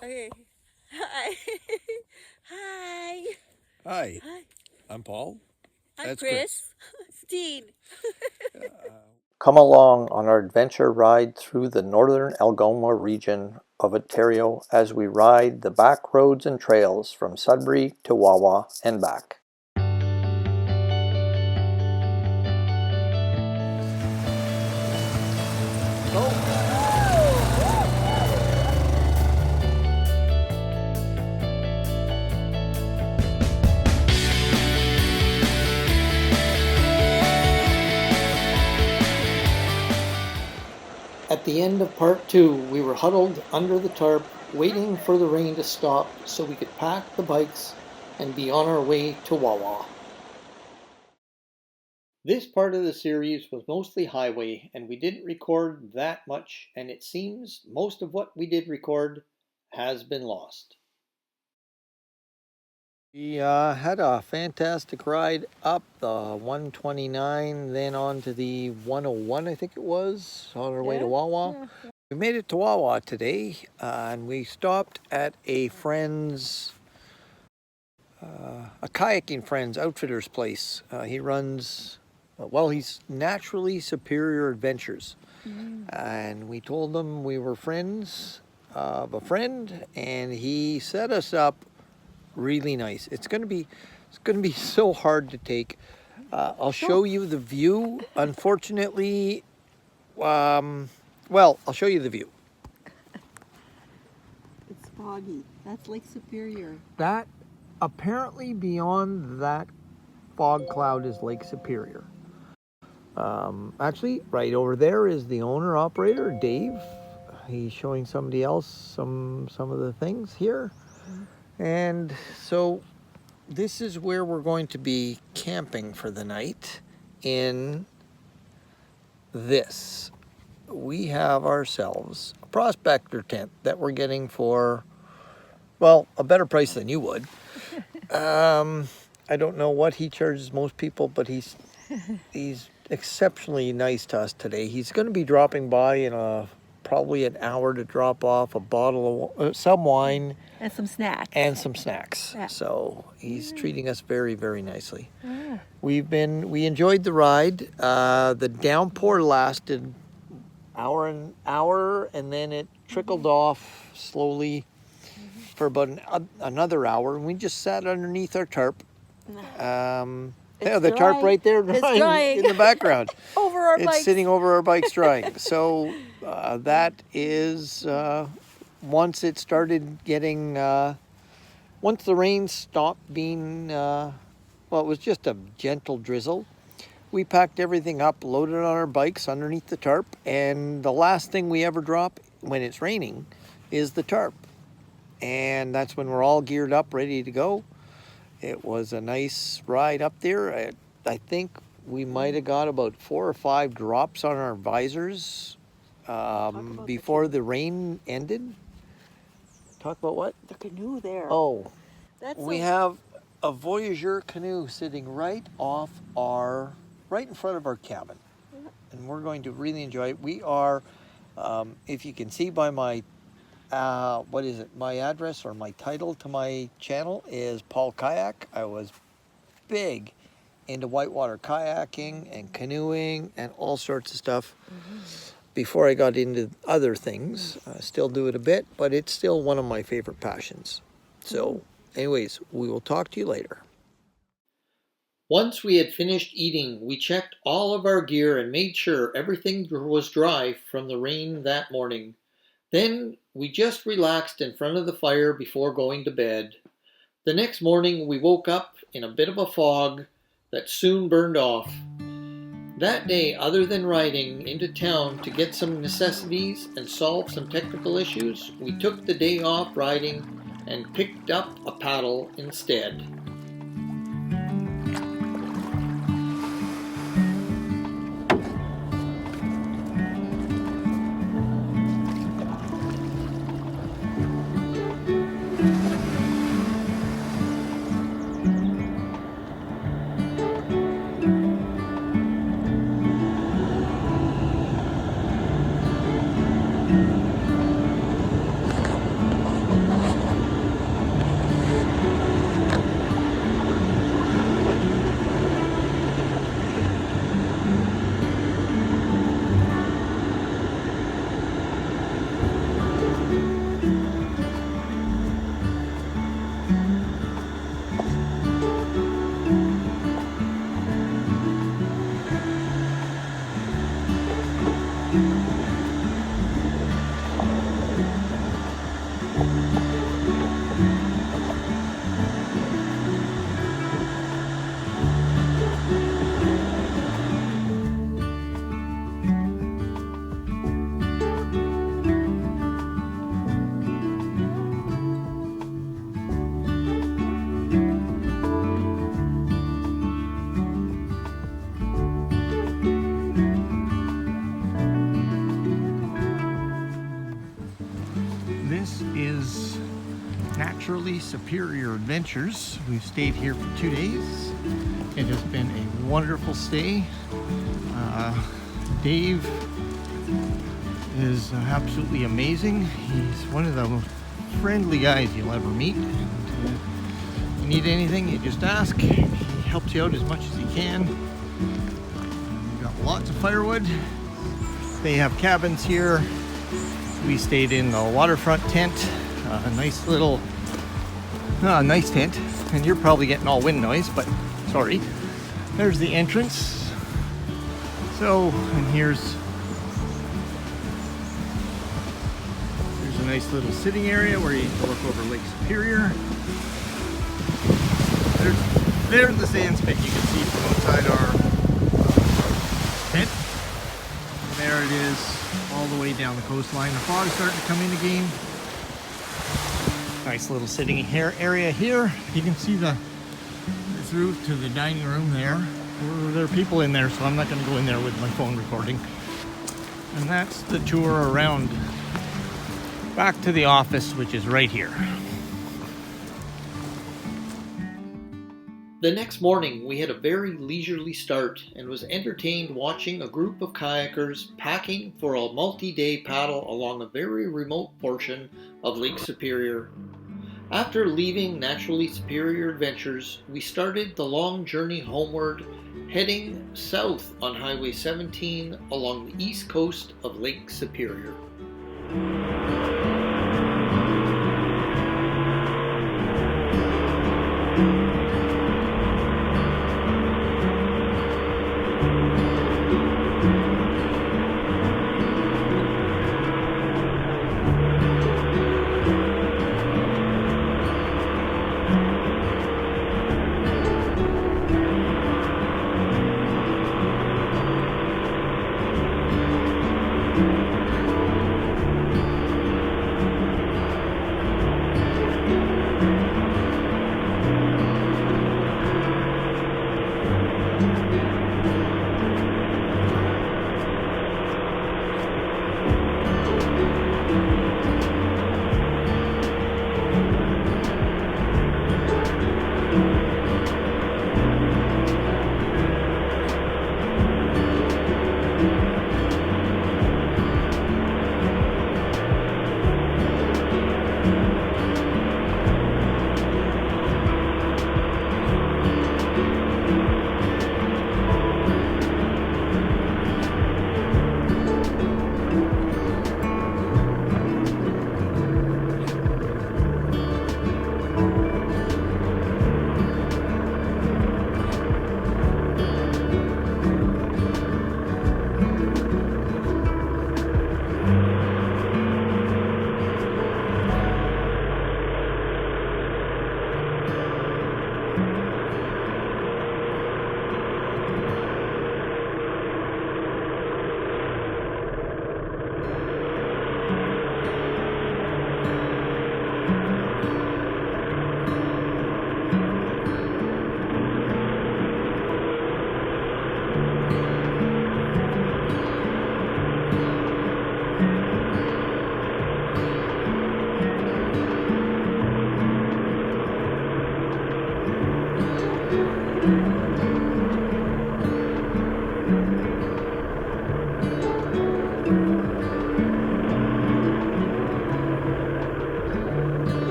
Okay. Hi. Hi. Hi, Hi. I'm Paul. I'm That's Chris. Chris. It's Dean. Come along on our adventure ride through the northern Algoma region of Ontario as we ride the back roads and trails from Sudbury to Wawa and back. At the end of part 2, we were huddled under the tarp, waiting for the rain to stop so we could pack the bikes and be on our way to Wawa. This part of the series was mostly highway, and we didn't record that much, and it seems most of what we did record has been lost. We had a fantastic ride up the 129, then on to the 101, I think it was, on our way to Wawa. Yeah. We made it to Wawa today, and we stopped at a friend's, a kayaking friend's outfitter's place. He runs, he's Naturally Superior Adventures. And we told him we were friends of a friend, and he set us up really nice. It's going to be so hard to take. I'll show you the view. Unfortunately, I'll show you the view. It's foggy. That's Lake Superior. That apparently beyond that fog cloud is Lake Superior. Actually, right over there is the owner operator, Dave. He's showing somebody else some of the things here. And so this is where we're going to be camping for the night in this. We have ourselves a prospector tent that we're getting for, a better price than you would. I don't know what he charges most people, but he's exceptionally nice to us today. He's going to be dropping by in probably an hour to drop off a bottle of some wine and some snacks. Yeah. So he's treating us very, very nicely. Yeah. We enjoyed the ride. The downpour lasted an hour, and then it trickled off slowly for about another hour, and we just sat underneath our tarp. The tarp right there drying in the background. Over our bikes. It's sitting over our bikes drying. So that is, once it started getting, once the rain stopped being, it was just a gentle drizzle. We packed everything up, loaded on our bikes underneath the tarp, and the last thing we ever drop when it's raining is the tarp. And that's when we're all geared up, ready to go. It was a nice ride up there. I think we might have got about 4 or 5 drops on our visors before the rain ended. Talk about what? The canoe there. Oh, we have a Voyageur canoe sitting right in front of our cabin. Yeah. And we're going to really enjoy it. We are, if you can see by my my address or my title to my channel is Paul Kayak. I was big into whitewater kayaking and canoeing and all sorts of stuff before I got into other things. I still do it a bit, but it's still one of my favorite passions. So, anyways, we will talk to you later. Once we had finished eating, we checked all of our gear and made sure everything was dry from the rain that morning. Then we just relaxed in front of the fire before going to bed. The next morning we woke up in a bit of a fog that soon burned off. That day, other than riding into town to get some necessities and solve some technical issues, we took the day off riding and picked up a paddle instead. This is Naturally Superior Adventures. We've stayed here for 2 days. It has been a wonderful stay. Dave is absolutely amazing. He's one of the most friendly guys you'll ever meet. And, if you need anything, you just ask. He helps you out as much as he can. We've got lots of firewood. They have cabins here. We stayed in the waterfront tent, a nice little, nice tent, and you're probably getting all wind noise, but sorry. There's the entrance. So, and here's a nice little sitting area where you can look over Lake Superior. There's the sand spit you can see from outside our tent. And there it is, all the way down the coastline. The fog's starting to come in again. Nice little sitting area here. You can see through to the dining room there. There are people in there, so I'm not going to go in there with my phone recording. And that's the tour around back to the office, which is right here. The next morning, we had a very leisurely start and was entertained watching a group of kayakers packing for a multi-day paddle along a very remote portion of Lake Superior. After leaving Naturally Superior Adventures, we started the long journey homeward, heading south on Highway 17 along the east coast of Lake Superior.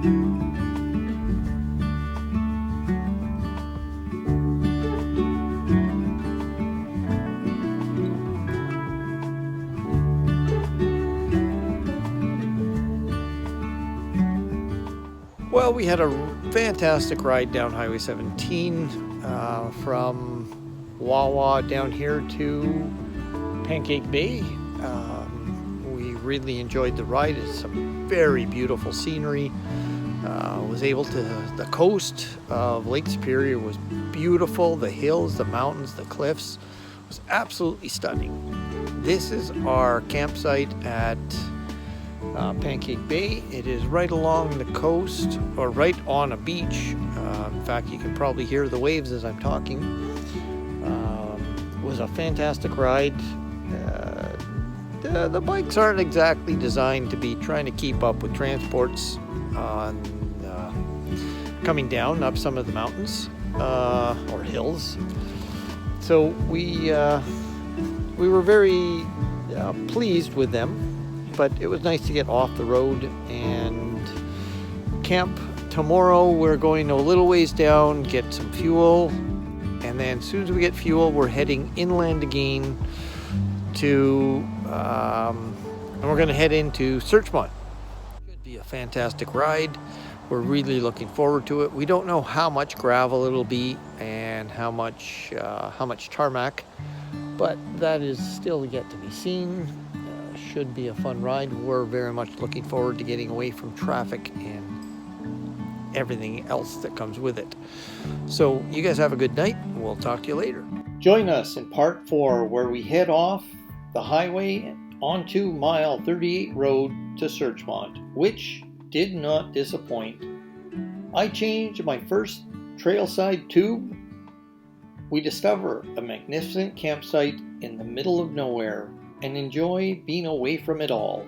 you. Well, we had a fantastic ride down Highway 17 from Wawa down here to Pancake Bay. We really enjoyed the ride. It's some very beautiful scenery. Was able to, the coast of Lake Superior was beautiful. The hills, the mountains, the cliffs was absolutely stunning. This is our campsite at Pancake Bay. It is right along the coast, or right on a beach. In fact, you can probably hear the waves as I'm talking. It was a fantastic ride. The bikes aren't exactly designed to be trying to keep up with transports on coming down up some of the mountains or hills. So we were very pleased with them, but it was nice to get off the road and camp. Tomorrow we're going a little ways down, get some fuel, and then as soon as we get fuel, we're heading inland again to, and we're going to head into Searchmont. Should be a fantastic ride. We're really looking forward to it. We don't know how much gravel it'll be and how much tarmac, but that is still yet to be seen. Should be a fun ride. We're very much looking forward to getting away from traffic and everything else that comes with it. So you guys have a good night. We'll talk to you later. Join us in part 4, where we head off the highway onto mile 38 road to Searchmont, which did not disappoint. I changed my first trailside tube. We discover a magnificent campsite in the middle of nowhere and enjoy being away from it all.